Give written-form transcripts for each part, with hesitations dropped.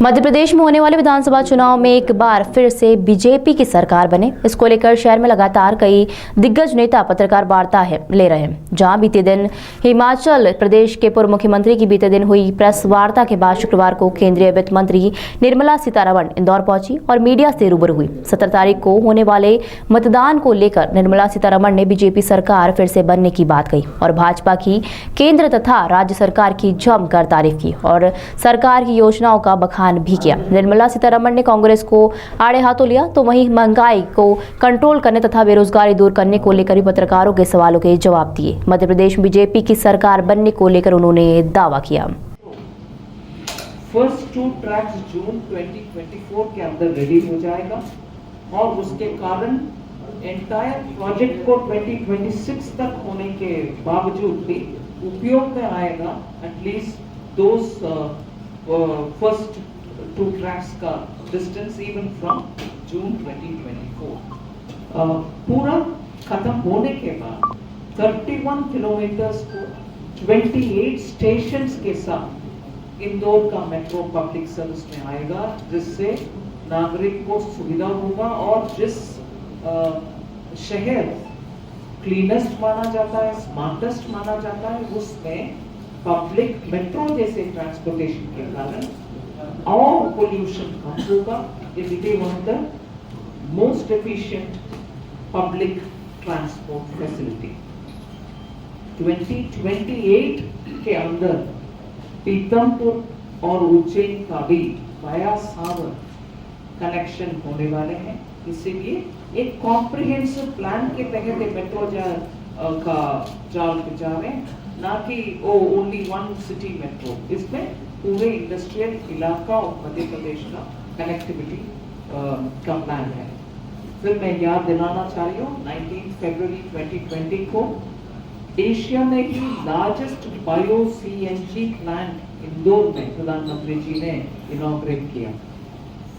मध्य प्रदेश में होने वाले विधानसभा चुनाव में एक बार फिर से बीजेपी की सरकार बने, इसको लेकर शहर में लगातार कई दिग्गज नेता पत्रकार वार्ता ले रहे हैं। जहां बीते दिन हिमाचल प्रदेश के पूर्व मुख्यमंत्री की बीते दिन हुई प्रेस वार्ता के बाद शुक्रवार को केंद्रीय वित्त मंत्री निर्मला सीतारमण इंदौर पहुंची और मीडिया से रूबरू हुई। 17 तारीख को होने वाले मतदान को लेकर निर्मला सीतारमण ने बीजेपी सरकार फिर से बनने की बात कही और भाजपा की केंद्र तथा राज्य सरकार की जमकर तारीफ की और सरकार की योजनाओं का बखान भी किया। निर्मला सीतारमण ने कांग्रेस को आड़े हाथों लिया तो वहीं महंगाई को कंट्रोल करने तथा बेरोजगारी दूर करने को लेकर भी पत्रकारों के सवालों के जवाब दिए। मध्य प्रदेश में बीजेपी की सरकार बनने को लेकर उन्होंने दावा किया। फर्स्ट 2 ट्रैक्स जून 2024 के अंदर रेडी हो जाएगा और उसके कारण एंटायर प्रोजेक्ट को 2026 तक होने के बावजूद भी उपयोग में आएगा। एटलीस्ट फर्स्ट 2 ट्रैक्स का डिस्टेंस इवन फ्रॉम जून 2024 पूरा खत्म होने के बाद 31 किलोमीटर्स को 28 स्टेशंस के साथ इंदौर का मेट्रो पब्लिक सर्विस में आएगा, जिससे नागरिक को सुविधा होगा और जिस शहर क्लीनेस्ट माना जाता है, स्मार्टेस्ट माना जाता है, उसमें पब्लिक मेट्रो जैसे ट्रांसपोर्टेशन के कारण और पोल्यूशन कम होगा। It will be one of the most efficient public transport facility. 2028 के अंदर पीतमपुर और उज्जैन का भी वाया सावर कनेक्शन होने वाले हैं। इसीलिए एक कॉम्प्रिहेंसिव प्लान के तहत मेट्रो का जाल बिछा रहे हैं, ना कि ओनली वन सिटी मेट्रो। इसमें पूरे इंडस्ट्रियल इलाका और मध्य प्रदेश का कनेक्टिविटी का प्लान है। फिर मैं याद दिलाना चाह रही हूँ 19 फरवरी 2020 को एशिया में ही largest bio CNG plant Indore में प्रधानमंत्री जी ने इनॉग्रेट किया।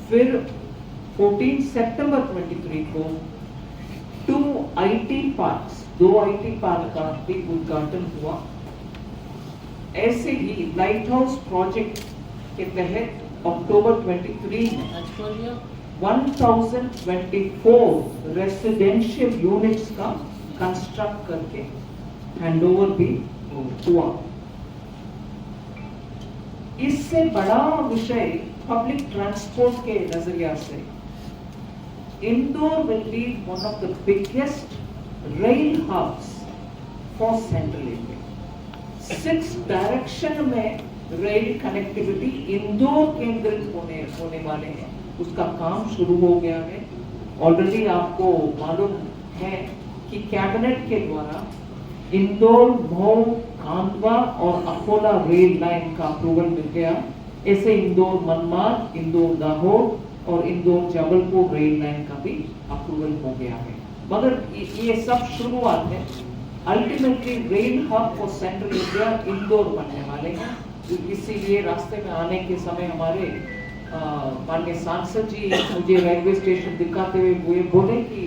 फिर 14 सितंबर 23 को 2 IT पार्क का भी उद्घाटन हुआ। ऐसे ही लाइट हाउस प्रोजेक्ट के तहत अक्टूबर 23 में 1024 रेसिडेंशियल यूनिट्स का कंस्ट्रक्ट करके हैंडओवर भी हुआ। इससे बड़ा विषय पब्लिक ट्रांसपोर्ट के नजरिया से Indore will be one of the biggest rail hubs for central India. 6 direction में रेल कनेक्टिविटी इंदौर केंद्रित होने वाले हैं। उसका काम शुरू हो गया है। ऑलरेडी आपको मालूम है कि कैबिनेट के द्वारा इंदौर, मऊ, खांडवा और अकोला रेल लाइन का अप्रूवल मिल गया। ऐसे इंदौर मनमाड, इंदौर दाहोद और इंदौर जबलपुर रेल लाइन का भी अप्रूवल हो गया है। मगर ये सब शुरुआत है। Ultimately rail hub for central India Indore बनने वाले हैं। इसीलिए रास्ते में आने के समय हमारे माननीय सांसद जी मुझे रेलवे स्टेशन दिखाते हुए बोले कि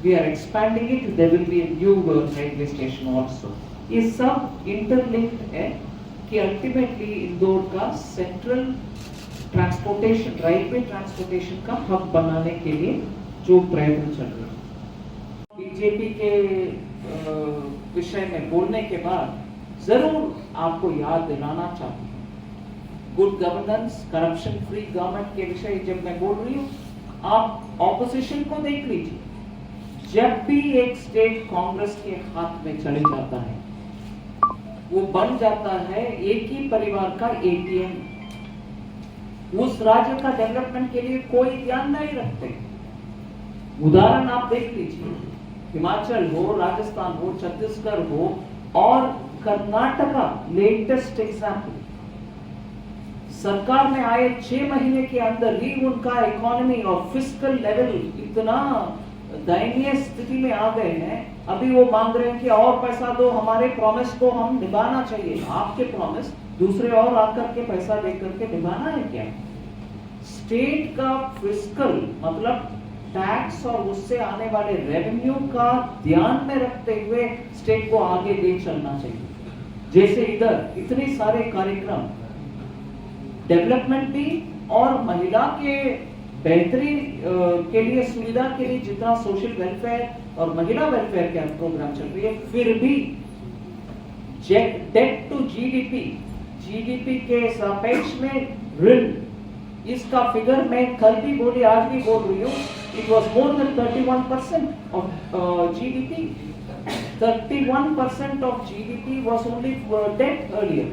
we are expanding it, there will be a new railway station also. ये सब इंटरलिंक्ड है कि अल्टीमेटली इंदौर का सेंट्रल ट्रांसपोर्टेशन, रेलवे ट्रांसपोर्टेशन का हब बनाने के लिए जो प्रयत्न चल रहे हैं। बीजेपी के विषय में बोलने के बाद जरूर आपको याद दिलाना चाहती हूँ good governance, corruption free government के विषय जब मैं बोल रही हूँ, आप ऑपोजिशन को देख लीजिए। जब भी एक स्टेट कांग्रेस के हाथ में चले जाता है, वो बन जाता है एक ही परिवार का ATM। उस राज्य का डेवलपमेंट के लिए कोई ध्यान नहीं रखते। उदाहरण आप देख लीजिए, हिमाचल हो, राजस्थान हो, छत्तीसगढ़ हो और कर्नाटका लेटेस्ट एग्जाम्पल। सरकार में आए 6 महीने के अंदर ही उनका इकोनॉमी और फिस्कल लेवल इतना दयनीय स्थिति में आ गए हैं। अभी वो मांग रहे हैं कि और पैसा दो, हमारे प्रॉमिस को हम निभाना चाहिए। आपके प्रॉमिस दूसरे और आकर के पैसा देकर के निभाना है क्या? स्टेट का फिस्कल मतलब टैक्स और उससे आने वाले रेवेन्यू का ध्यान में रखते हुए स्टेट को आगे ले चलना चाहिए। जैसे इधर इतने सारे कार्यक्रम डेवलपमेंट भी और महिला के बेहतरी के लिए, सुविधा के लिए जितना सोशल वेलफेयर और महिला वेलफेयर का प्रोग्राम चल रही है, फिर भी डेट टू जीडीपी के सापेक्ष में ऋण, इसका फिगर मैं कल भी बोली, आज भी बोल रही हूँ, it was more than 31% of GDP. 31% of GDP was only debt earlier.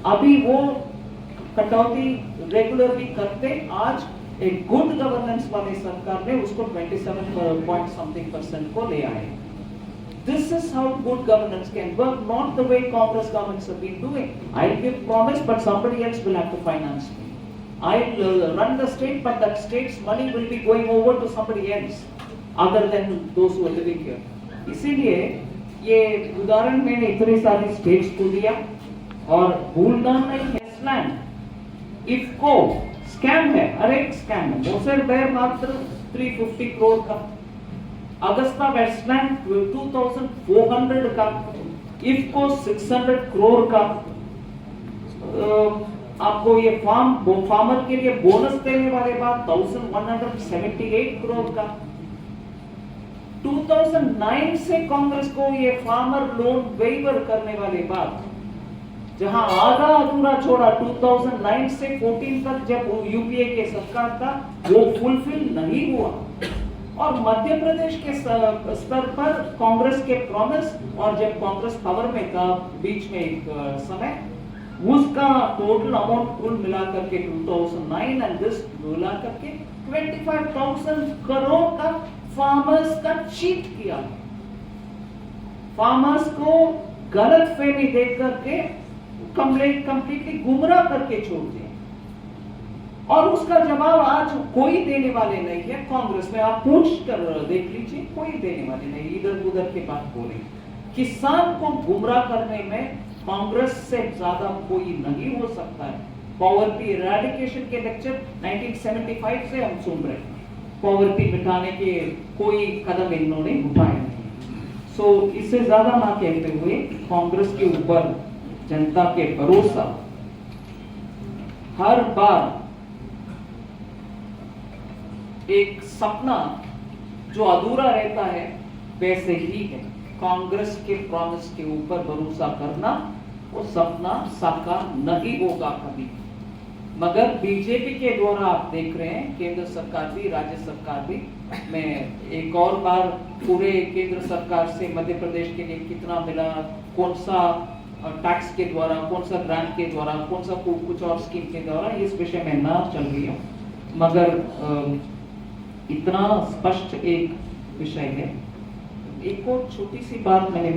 अभी वो कटौती रेगुलरली करते आज एक गुड गवर्नेंस वाली सरकार ने उसको 27% को ले आए. This is how good governance can work, not the way Congress governments have been doing. I'll give promise, but somebody else will have to finance me. I'll run the state, but that state's money will be going over to somebody else, other than those who are living here. इसीलिए ये उदाहरण मैंने इतने सारे states को दिया, और भूलना नहीं है स्लैंड, इफको स्कैम है, अरे स्कैम है. मोसेर बेर मात्र 350 करोड़ का, अगस्ता वेस्टलैंड 2400 का, इफको 600 करोड़ का. आपको ये फार्मर के लिए बोनस देने वाले बाद 1178 करोड़ का. 2009 से कांग्रेस को ये फार्मर लोन वेवर करने वाले बाद, जहां आधा अधूरा छोड़ा 2009 से 14 तक जब यूपीए के सरकार था, वो फुलफिल नहीं हुआ. और मध्य प्रदेश के स्तर पर कांग्रेस के प्रॉमिस, और जब कांग्रेस पावर में था बीच में एक समय, उसका टोटल अमाउंट कुल मिला करके 2009 एंड दिस मिला करके 25,000 करोड़ का फार्मर्स का चीट किया. फार्मर्स को गलत फहमी दे करके कंप्लीटली गुमराह करके छोड़ दिया. और उसका जवाब आज कोई देने वाले नहीं है. कांग्रेस में आप पूछ कर देख लीजिए, कोई देने वाले नहीं. इधर उधर के बात बोले. किसान को गुमराह करने में कांग्रेस से ज्यादा कोई नहीं हो सकता है. पॉवर्टी इरेडिकेशन के लेक्चर 1975 से हम सुन रहे हैं. पॉवर्टी मिटाने के कोई कदम इन्होंने उठाए नहीं. सो इससे ज्यादा ना कहते हुए, कांग्रेस के ऊपर जनता के भरोसा हर बार एक सपना जो अधूरा रहता है वैसे ही है. कांग्रेस के प्रॉमिस के ऊपर भरोसा करना, वो सपना साकार नहीं होगा कभी. मगर बीजेपी के द्वारा आप देख रहे हैं, केंद्र सरकार भी, राज्य सरकार भी. मैं एक और बार पूरे केंद्र सरकार से मध्य प्रदेश के लिए कितना मिला, कौन सा टैक्स के द्वारा, कौन सा ग्रांट के द्वारा, कौन सा कुछ और स्कीम के द्वारा, इस विषय में ना चल रही हूँ. मगर इतना स्पष्ट एक विषय है. एक और छोटी सी बात मैंने